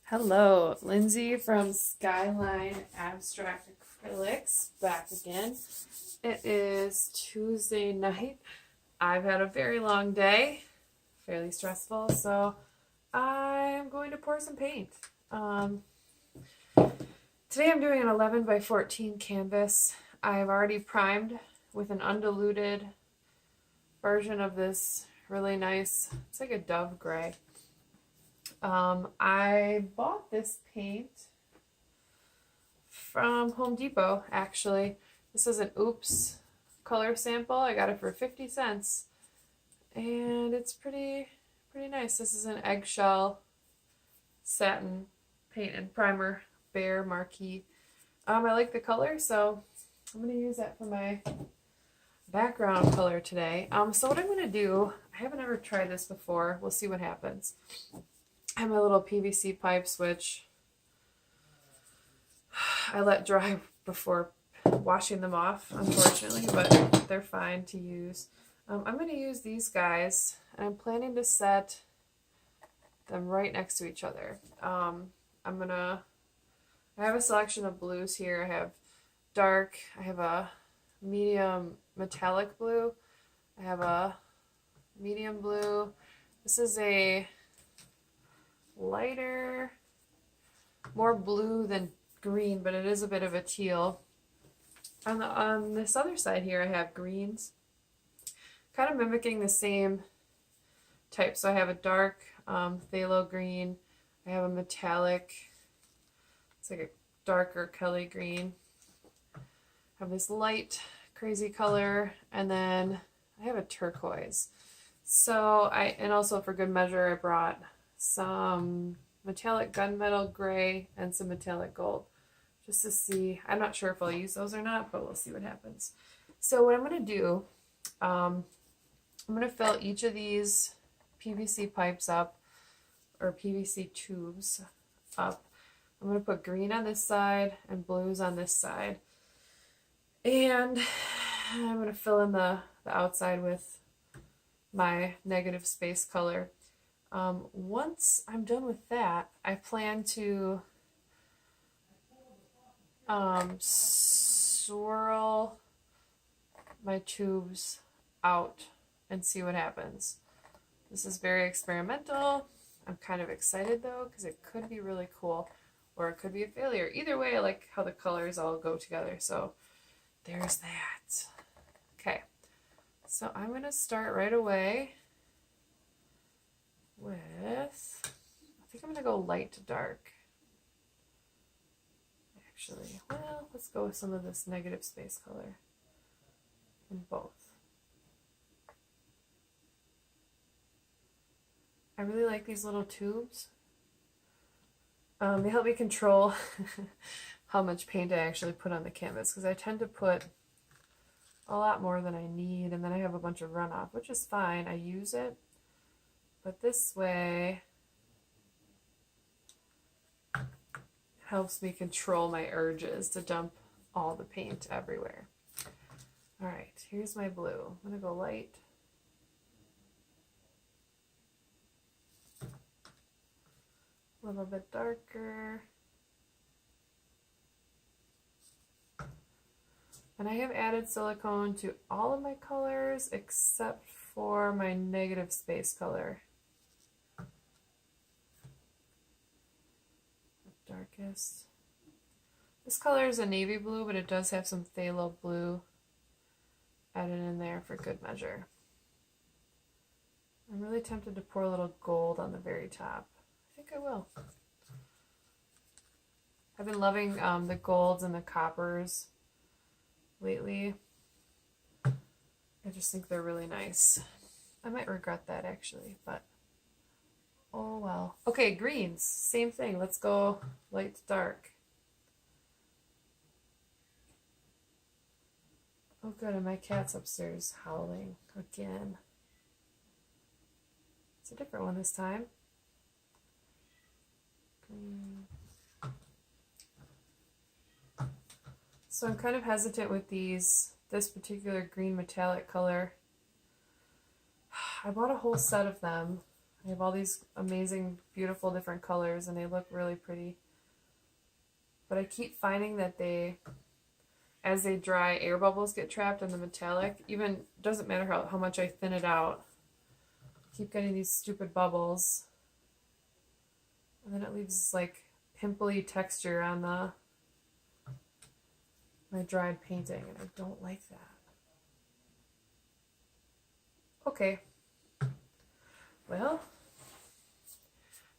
Hello, Lindsay from Skyline Abstract Acrylics back again. It is Tuesday night. I've had a very long day, fairly stressful, so I am going to pour some paint. Today I'm doing an 11 by 14 canvas. I've already primed with an undiluted version of this really nice, it's like a dove gray. I bought this paint from Home Depot, actually. This is an Oops color sample. I got it for 50 cents. And it's pretty nice. This is an eggshell satin paint and primer Bear Marquee. I like the color, so I'm going to use that for my background color today. So what I'm going to do, I haven't ever tried this before. We'll see what happens. I have my little PVC pipes, which I let dry before washing them off, unfortunately, but they're fine to use. I'm going to use these guys, and I'm planning to set them right next to each other. I have a selection of blues here. I have dark, I have a medium metallic blue, I have a medium blue. This is a lighter, more blue than green, but it is a bit of a teal. On this other side here, I have greens, kind of mimicking the same type. So I have a dark phthalo green, I have a metallic, it's like a darker Kelly green, I have this light crazy color, and then I have a turquoise. So and also for good measure, I brought some metallic gunmetal gray and some metallic gold, just to see. I'm not sure if I'll use those or not, but we'll see what happens. So what I'm going to do, I'm going to fill each of these PVC pipes up, or PVC tubes up. I'm going to put green on this side and blues on this side, and I'm going to fill in the outside with my negative space color. Once I'm done with that, I plan to swirl my tubes out and see what happens. This is very experimental. I'm kind of excited though, because it could be really cool, or it could be a failure. Either way, I like how the colors all go together, so there's that. Okay, so I'm going to start right away with, I think I'm going to go light to dark. Actually, well, let's go with some of this negative space color in both. I really like these little tubes. They help me control how much paint I actually put on the canvas, because I tend to put a lot more than I need, and then I have a bunch of runoff, which is fine. I use it. But this way helps me control my urges to dump all the paint everywhere. All right, here's my blue. I'm going to go light. A little bit darker. And I have added silicone to all of my colors except for my negative space color. Darkest. This color is a navy blue, but it does have some phthalo blue added in there for good measure. I'm really tempted to pour a little gold on the very top. I think I will. I've been loving the golds and the coppers lately. I just think they're really nice. I might regret that actually, but oh well. Okay, greens, same thing. Let's go light to dark. Oh good, and my cat's upstairs howling again. It's a different one this time. Green. So I'm kind of hesitant with this particular green metallic color. I bought a whole set of them. I have all these amazing, beautiful different colors, and they look really pretty. But I keep finding that as they dry, air bubbles get trapped in the metallic. Even, doesn't matter how much I thin it out. I keep getting these stupid bubbles. And then it leaves this like pimply texture on my dried painting, and I don't like that. Okay. Well,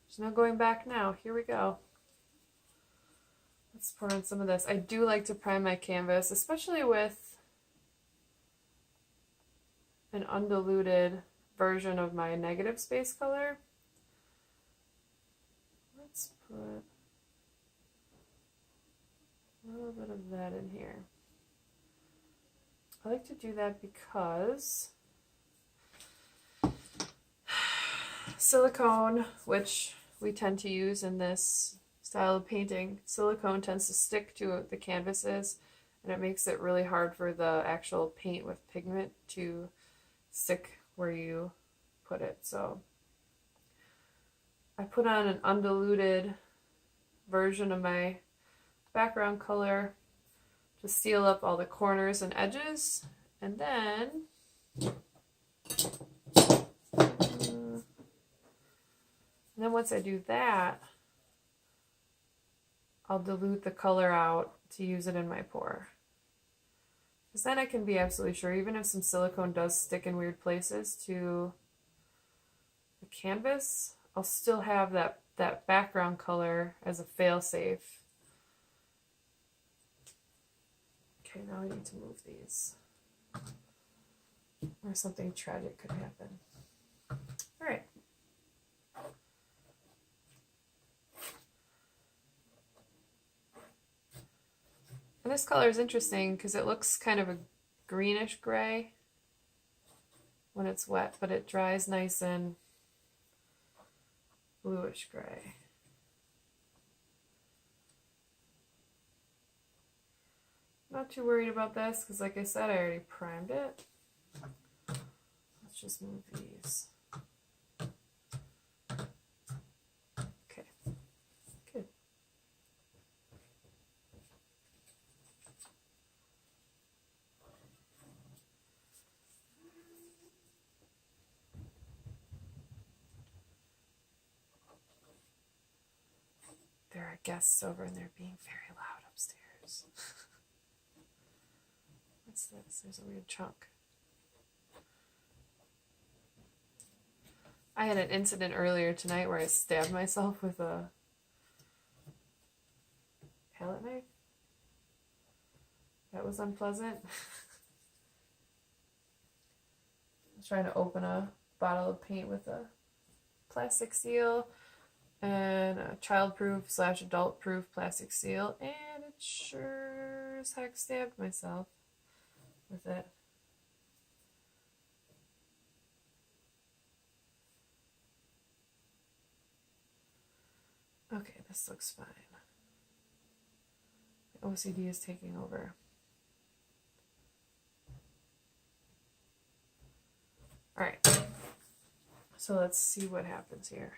there's no going back now. Here we go. Let's pour in some of this. I do like to prime my canvas, especially with an undiluted version of my negative space color. Let's put a little bit of that in here. I like to do that because silicone, which we tend to use in this style of painting, silicone tends to stick to the canvases, and it makes it really hard for the actual paint with pigment to stick where you put it. So I put on an undiluted version of my background color to seal up all the corners and edges, and then once I do that, I'll dilute the color out to use it in my pour. Because then I can be absolutely sure, even if some silicone does stick in weird places to the canvas, I'll still have that background color as a fail-safe. Okay, now I need to move these, or something tragic could happen. All right. And this color is interesting because it looks kind of a greenish gray when it's wet, but it dries nice and bluish gray. Not too worried about this because, like I said, I already primed it. Let's just move these. Okay, good. There are guests over and they're being very loud upstairs. What's this? There's a weird chunk. I had an incident earlier tonight where I stabbed myself with a palette knife. That was unpleasant. I was trying to open a bottle of paint with a plastic seal and a child-proof / adult-proof plastic seal, and it sure as heck stabbed myself with it. Okay, this looks fine. The OCD is taking over. All right, so let's see what happens here.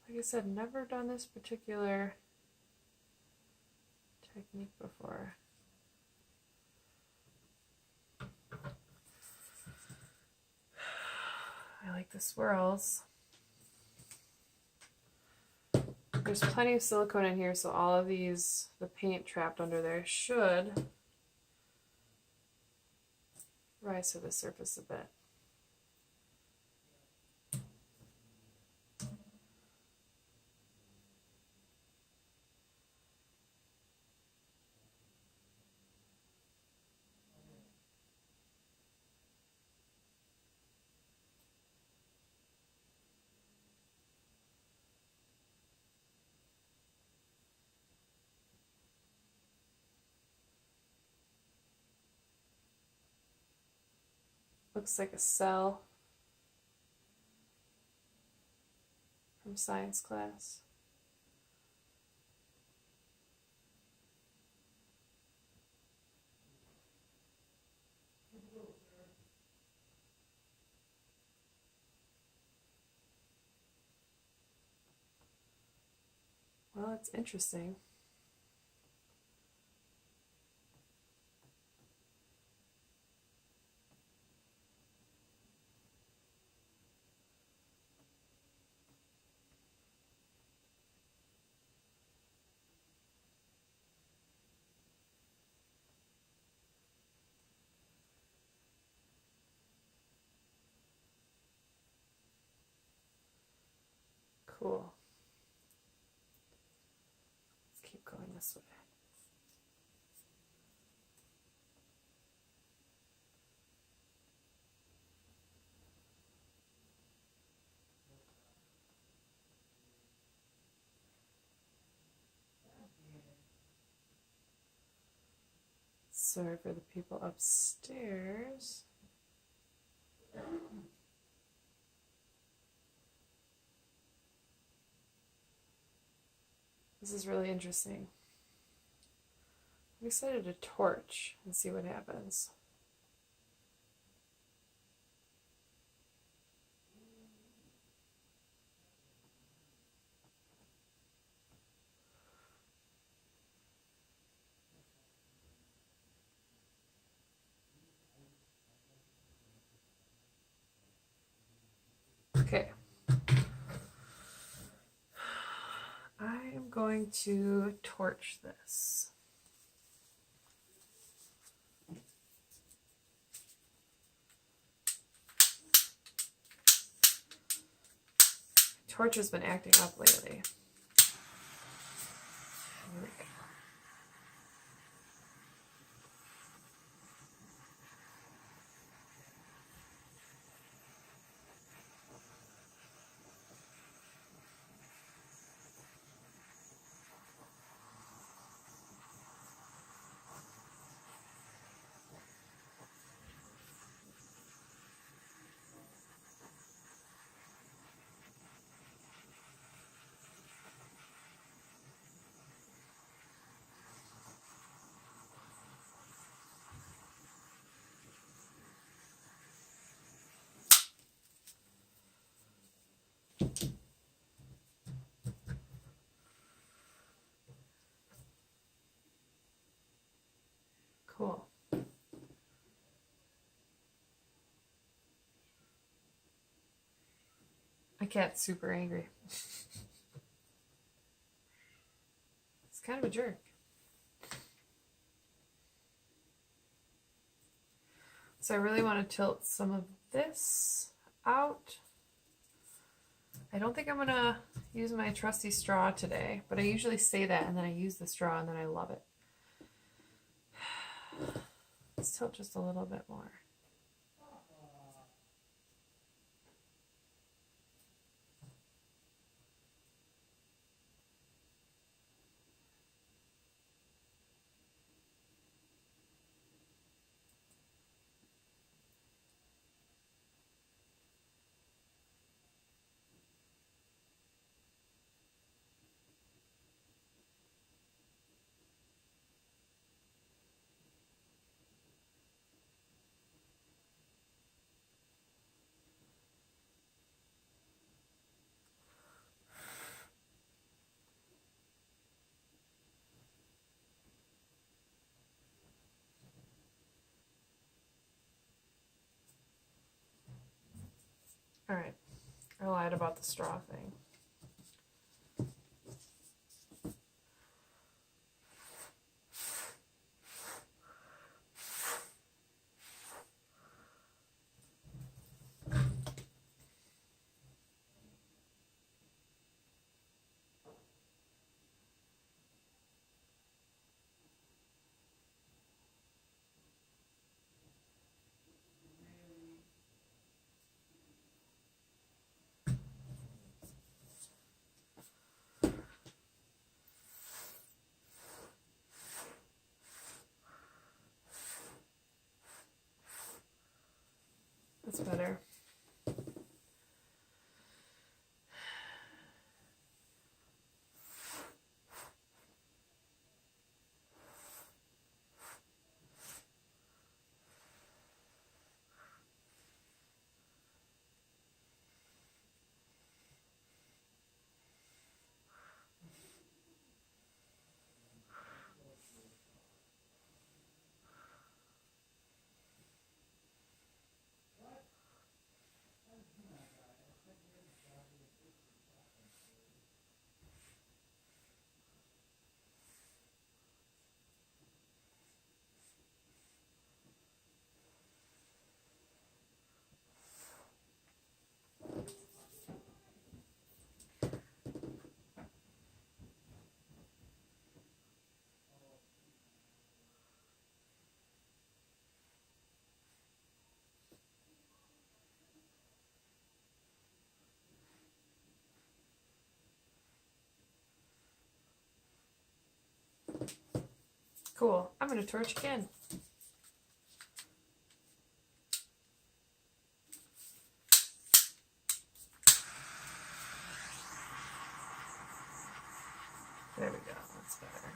Like I said, never done this particular technique before. I like the swirls. There's plenty of silicone in here, so all of these, the paint trapped under there, should rise to the surface a bit. Looks like a cell from science class. Well, it's interesting. Cool. Let's keep going this way. Sorry for the people upstairs. This is really interesting. I'm excited to torch and see what happens. Okay. I am going to torch this. Torch has been acting up lately. Here we go. Cool. My cat's super angry. It's kind of a jerk. So I really want to tilt some of this out. I don't think I'm going to use my trusty straw today, but I usually say that and then I use the straw and then I love it. Let's tilt just a little bit more. All right, I lied about the straw thing. That's better. Cool. I'm going to torch again. There we go. That's better.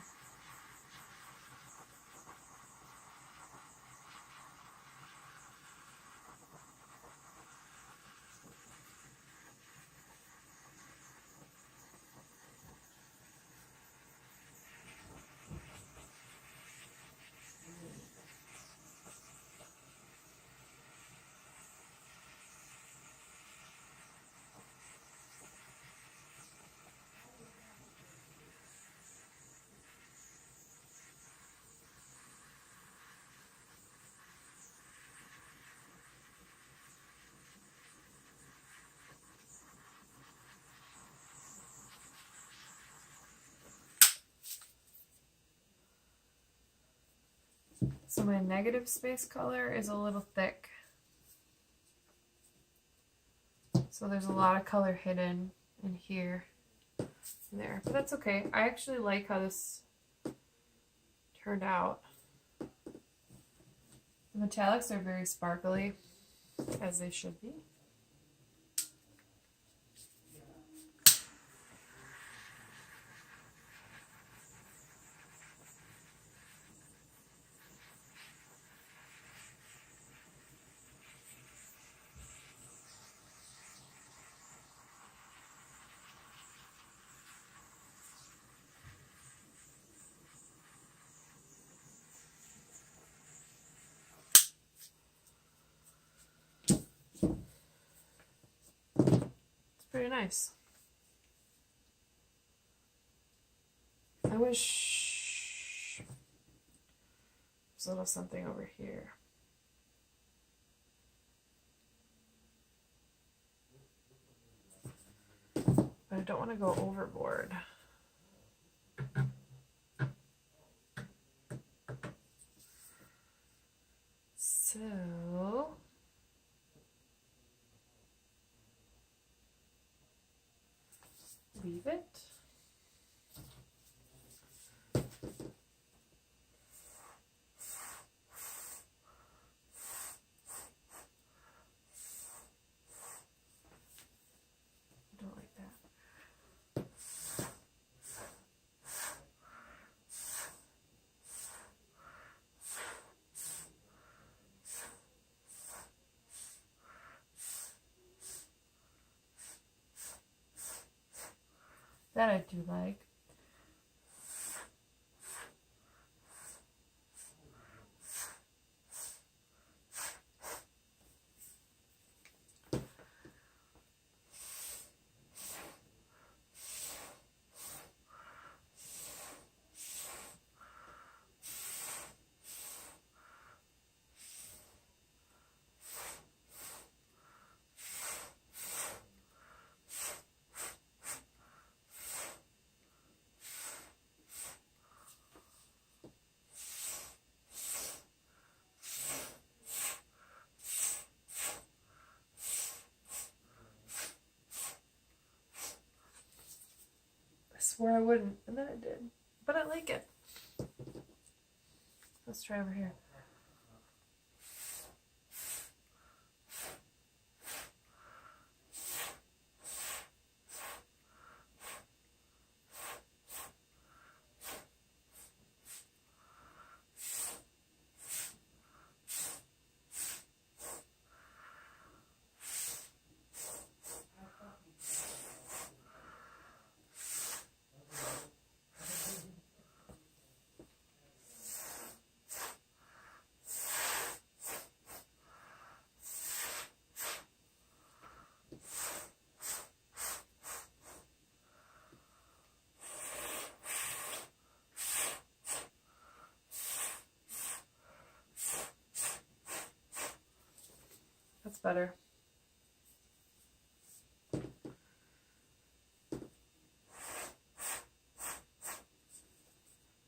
So my negative space color is a little thick. So there's a lot of color hidden in here and there. But that's okay. I actually like how this turned out. The metallics are very sparkly, as they should be. Pretty nice. I wish there's a little something over here. But I don't want to go overboard. So leave it. I don't like that. That I do like. I swore I wouldn't, and then I did. But I like it. Let's try over here. better.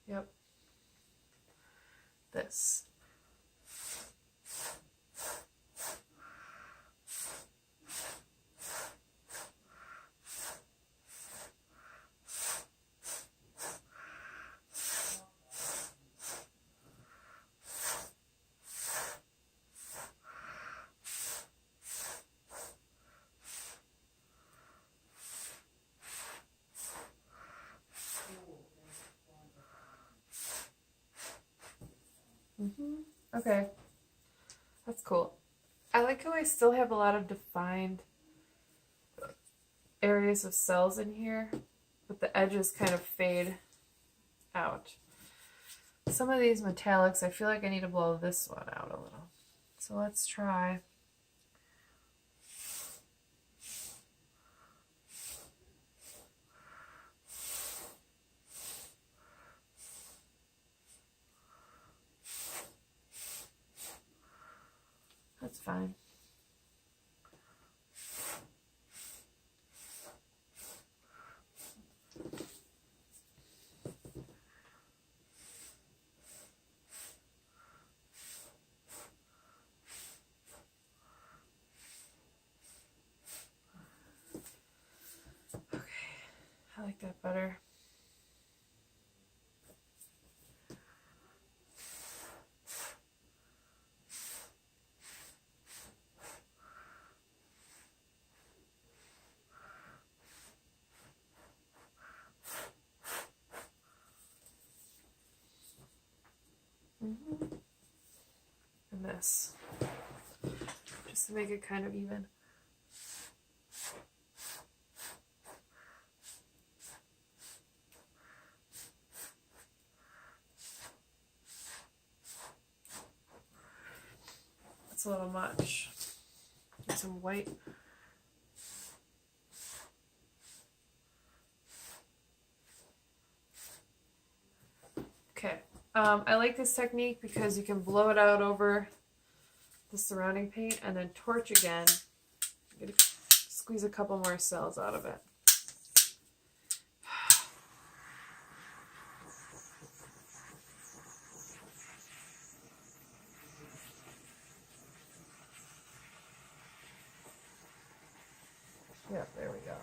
Yep. This. Okay, that's cool. I like how I still have a lot of defined areas of cells in here, but the edges kind of fade out. Some of these metallics, I feel like I need to blow this one out a little. So let's try. That's fine. Okay, I like that better. And this, just to make it kind of even. That's a little much. Get some white. Okay. I like this technique because you can blow it out over the surrounding paint and then torch again. I'm gonna squeeze a couple more cells out of it. Yep, there we go.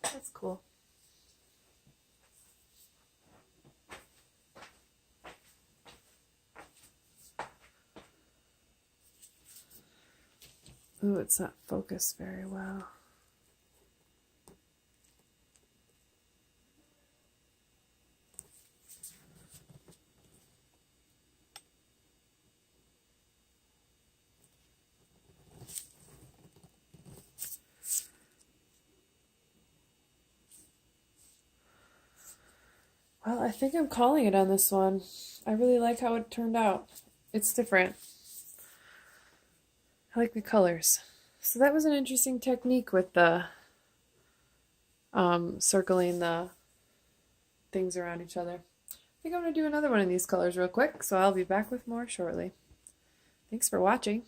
That's cool. Ooh, it's not focused very well. Well, I think I'm calling it on this one. I really like how it turned out. It's different. I like the colors. So that was an interesting technique with the circling the things around each other. I think I'm going to do another one of these colors real quick, so I'll be back with more shortly. Thanks for watching.